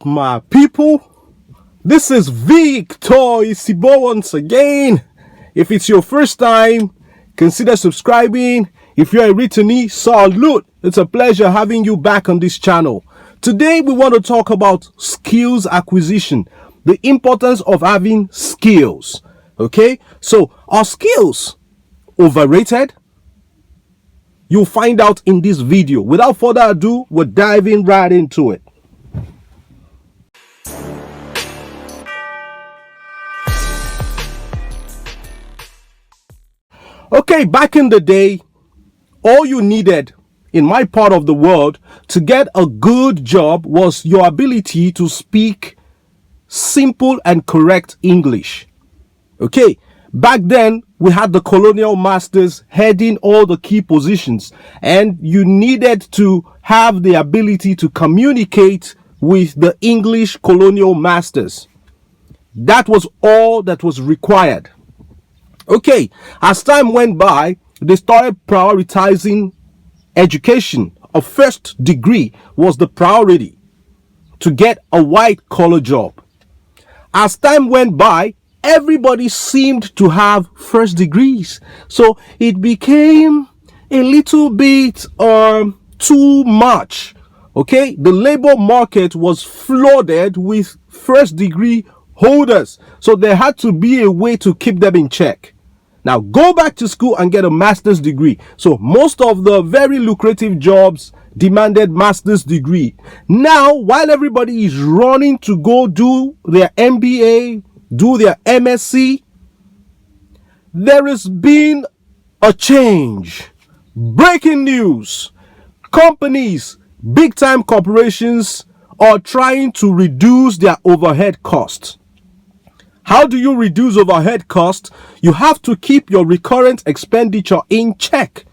up, my people? This is Victor Isibo once again. If it's your first time, consider subscribing. If you're a returnee, salute. It's a pleasure having you back on this channel. Today, we want to talk about skills acquisition, the importance of having skills. Okay, so are skills overrated? You'll find out in this video. Without further ado, we're diving right into it. Okay, back in the day, all you needed in my part of the world to get a good job was your ability to speak simple and correct English. Okay, back then we had the colonial masters heading all the key positions, and you needed to have the ability to communicate with the English colonial masters. That was all that was required. Okay, as time went by, they started prioritizing education. A first degree was the priority to get a white collar job. As time went by, everybody seemed to have first degrees. So it became a little bit too much. Okay, the labor market was flooded with first degree holders. So there had to be a way to keep them in check. Now go back to school and get a master's degree. So most of the very lucrative jobs demanded master's degree. Now, while everybody is running to go do their MBA, do their MSc, there has been a change. Breaking news. Companies, big time corporations are trying to reduce their overhead costs. How do you reduce overhead costs? You have to keep your recurrent expenditure in check.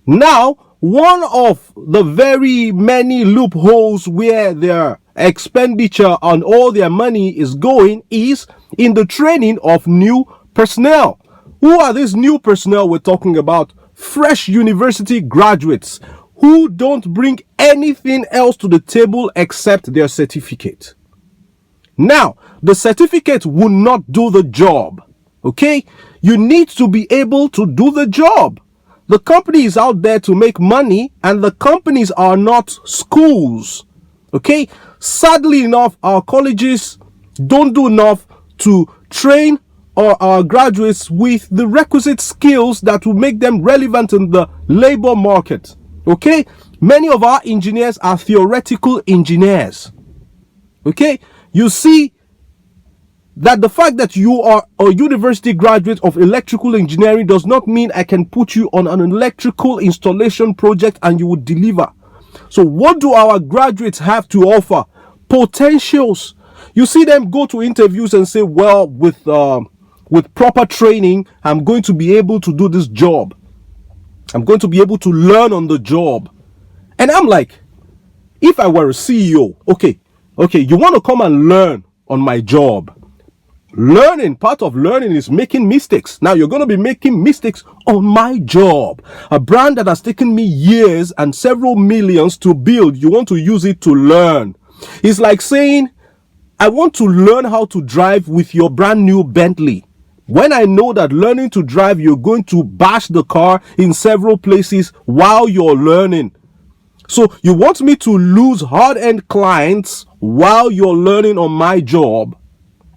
Now, one of the very many loopholes where their expenditure on all their money is going is in the training of new personnel. Who are these new personnel we're talking about? Fresh university graduates who don't bring anything else to the table except their certificate. Now, the certificate will not do the job. Okay? You need to be able to do the job. The company is out there to make money, and the companies are not schools. Okay? Sadly enough, our colleges don't do enough to train our graduates with the requisite skills that will make them relevant in the labor market. Okay? Many of our engineers are theoretical engineers. Okay? You see that the fact that you are a university graduate of electrical engineering does not mean I can put you on an electrical installation project and you will deliver. So what do our graduates have to offer? Potentials. You see them go to interviews and say, well, with proper training, I'm going to be able to do this job. I'm going to be able to learn on the job. And I'm like, if I were a CEO, okay, you want to come and learn on my job. Learning, part of learning is making mistakes. Now you're going to be making mistakes on my job. A brand that has taken me years and several millions to build, you want to use it to learn. It's like saying, I want to learn how to drive with your brand new Bentley. When I know that learning to drive, you're going to bash the car in several places while you're learning. So you want me to lose hard-earned clients while you're learning on my job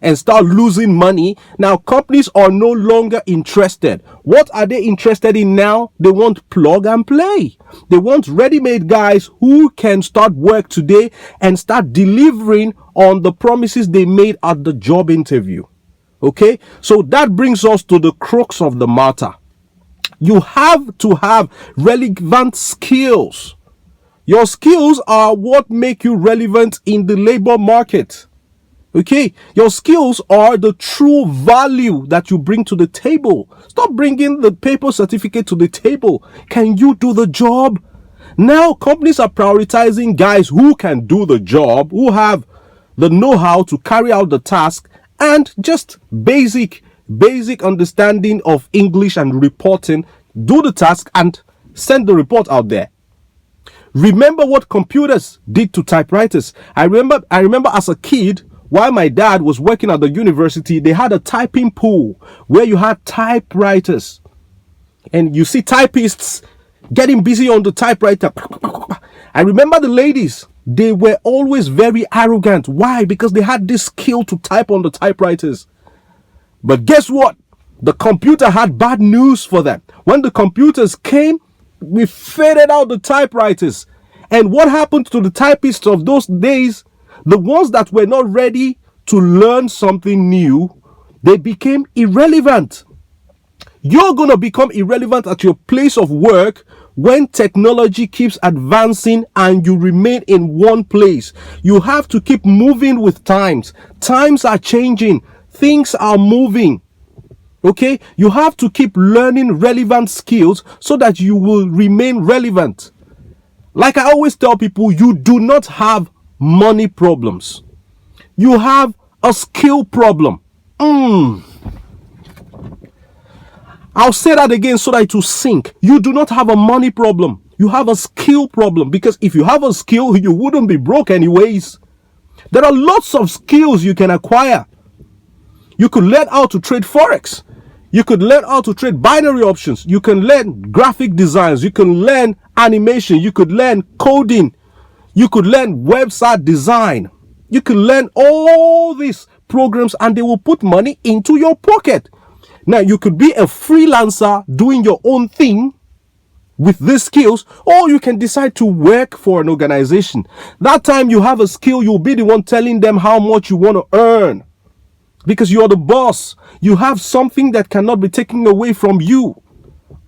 and start losing money. Now companies are no longer interested. What are they interested in now? They want plug and play. They want ready-made guys who can start work today and start delivering on the promises they made at the job interview. Okay, so that brings us to the crux of the matter. You have to have relevant skills. Your skills are what make you relevant in the labor market. Okay, your skills are the true value that you bring to the table. Stop bringing the paper certificate to the table. Can you do the job? Now companies are prioritizing guys who can do the job, who have the know-how to carry out the task, and just basic understanding of English and reporting, do the task and send the report out there. Remember what computers did to typewriters. I remember as a kid, while my dad was working at the university, they had a typing pool where you had typewriters. And you see typists getting busy on the typewriter. I remember the ladies, they were always very arrogant. Why? Because they had this skill to type on the typewriters. But guess what? The computer had bad news for them. When the computers came, we faded out the typewriters. And what happened to the typists of those days? The ones that were not ready to learn something new, they became irrelevant. You're going to become irrelevant at your place of work when technology keeps advancing and you remain in one place. You have to keep moving with times. Times are changing. Things are moving. Okay? You have to keep learning relevant skills so that you will remain relevant. Like I always tell people, you do not have money problems. You have a skill problem. I'll say that again so that it will sink. You do not have a money problem. You have a skill problem, because if you have a skill, you wouldn't be broke anyways. There are lots of skills you can acquire. You could learn how to trade Forex. You could learn how to trade binary options. You can learn graphic designs. You can learn animation. You could learn coding. You could learn website design. You could learn all these programs and they will put money into your pocket. Now, you could be a freelancer doing your own thing with these skills, or you can decide to work for an organization. That time you have a skill, you'll be the one telling them how much you want to earn. Because you're the boss. You have something that cannot be taken away from you.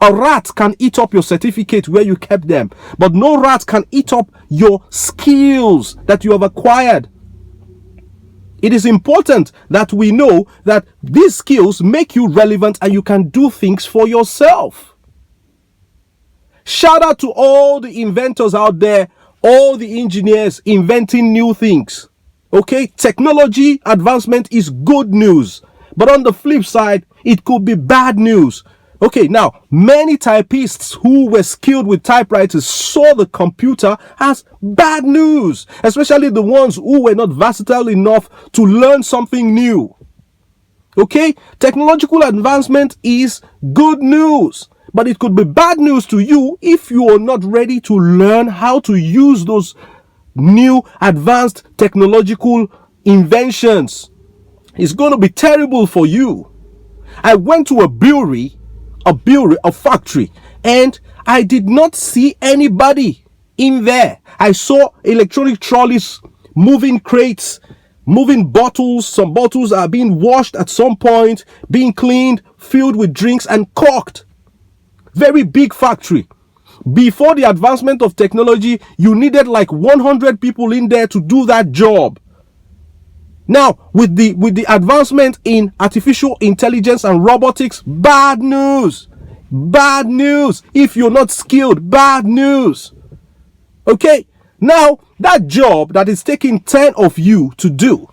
A rat can eat up your certificate where you kept them, but no rat can eat up your skills that you have acquired. It is important that we know that these skills make you relevant and you can do things for yourself. Shout out to all the inventors out there, all the engineers inventing new things. Okay, technology advancement is good news, but on the flip side, it could be bad news. Okay, now, many typists who were skilled with typewriters saw the computer as bad news, especially the ones who were not versatile enough to learn something new. Okay, technological advancement is good news, but it could be bad news to you if you are not ready to learn how to use those new advanced technological inventions. It's going to be terrible for you. I went to a factory, and I did not see anybody in there. I saw electronic trolleys, moving crates, moving bottles. Some bottles are being washed at some point, being cleaned, filled with drinks and corked. Very big factory. Before the advancement of technology, you needed like 100 people in there to do that job. Now, with the advancement in artificial intelligence and robotics, bad news. Bad news. If you're not skilled, bad news. Okay? Now, that job that is taking 10 of you to do,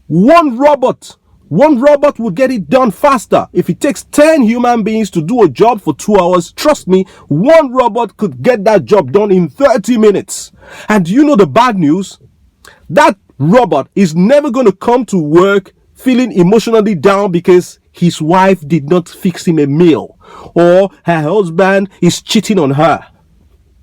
one robot would get it done faster. If it takes 10 human beings to do a job for 2 hours, trust me, one robot could get that job done in 30 minutes. And you know the bad news? That robot is never going to come to work feeling emotionally down because his wife did not fix him a meal or her husband is cheating on her.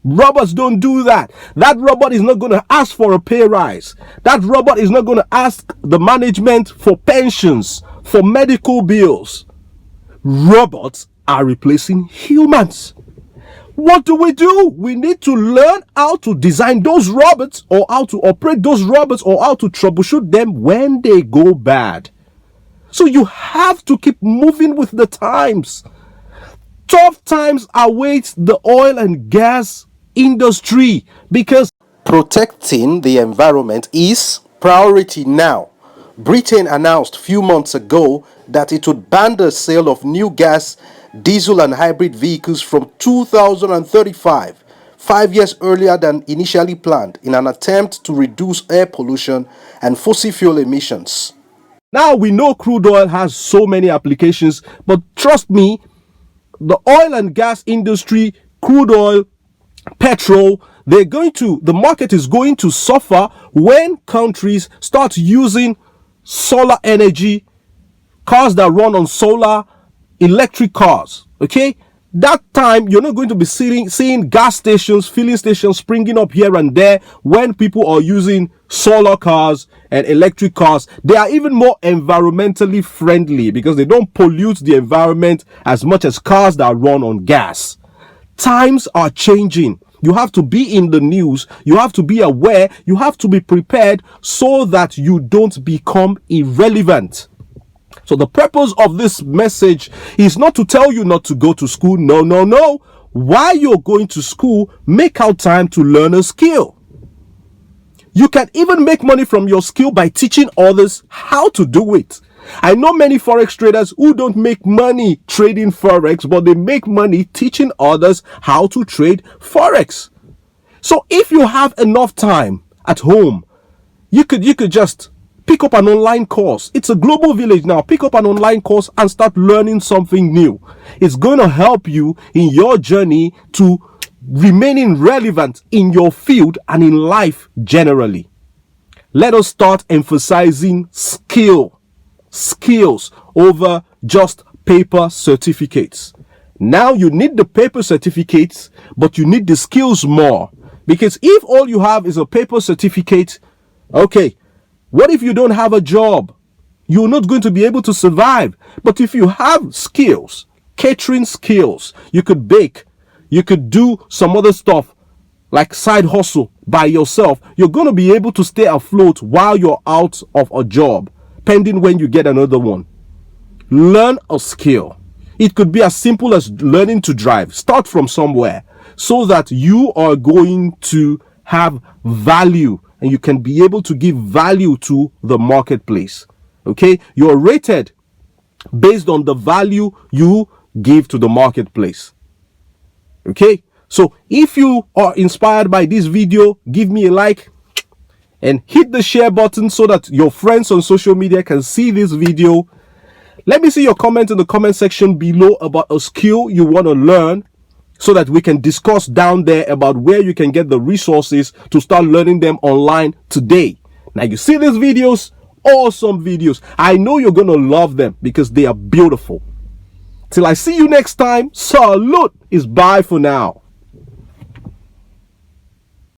Robots don't do that. That robot is not going to ask for a pay rise. That robot is not going to ask the management for pensions, for medical bills. Robots are replacing humans. What do? We need to learn how to design those robots, or how to operate those robots, or how to troubleshoot them when they go bad. So you have to keep moving with the times. Tough times await the oil and gas industry because protecting the environment is priority now. Britain announced a few months ago that it would ban the sale of new gas, diesel and hybrid vehicles from 2035, 5 years earlier than initially planned, in an attempt to reduce air pollution and fossil fuel emissions. Now, we know crude oil has so many applications, but trust me, the oil and gas industry crude oil, petrol, the market is going to suffer when countries start using solar energy, cars that run on solar, electric cars. Okay, that time you're not going to be seeing gas stations, filling stations springing up here and there when people are using solar cars and electric cars. They are even more environmentally friendly because they don't pollute the environment as much as cars that run on gas. Times are changing. You have to be in the news. You have to be aware. You have to be prepared so that you don't become irrelevant. So the purpose of this message is not to tell you not to go to school. No, no, no. While you're going to school, make out time to learn a skill. You can even make money from your skill by teaching others how to do it. I know many forex traders who don't make money trading forex, but they make money teaching others how to trade forex. So if you have enough time at home, you could just pick up an online course. It's a global village now. Pick up an online course and start learning something new. It's going to help you in your journey to remaining relevant in your field and in life generally. Let us start emphasizing skills over just paper certificates. Now you need the paper certificates, but you need the skills more. Because if all you have is a paper certificate, okay, what if you don't have a job? You're not going to be able to survive. But if you have skills, catering skills, you could bake, you could do some other stuff like side hustle by yourself, you're going to be able to stay afloat while you're out of a job, pending when you get another one. Learn a skill. It could be as simple as learning to drive. Start from somewhere so that you are going to have value and you can be able to give value to the marketplace. Okay, you're rated based on the value you give to the marketplace. Okay, so if you are inspired by this video, give me a like and hit the share button so that your friends on social media can see this video. Let me see your comment in the comment section below about a skill you want to learn so that we can discuss down there about where you can get the resources to start learning them online today. Now you see these videos, awesome videos. I know you're going to love them because they are beautiful. Till I see you next time, salute is bye for now.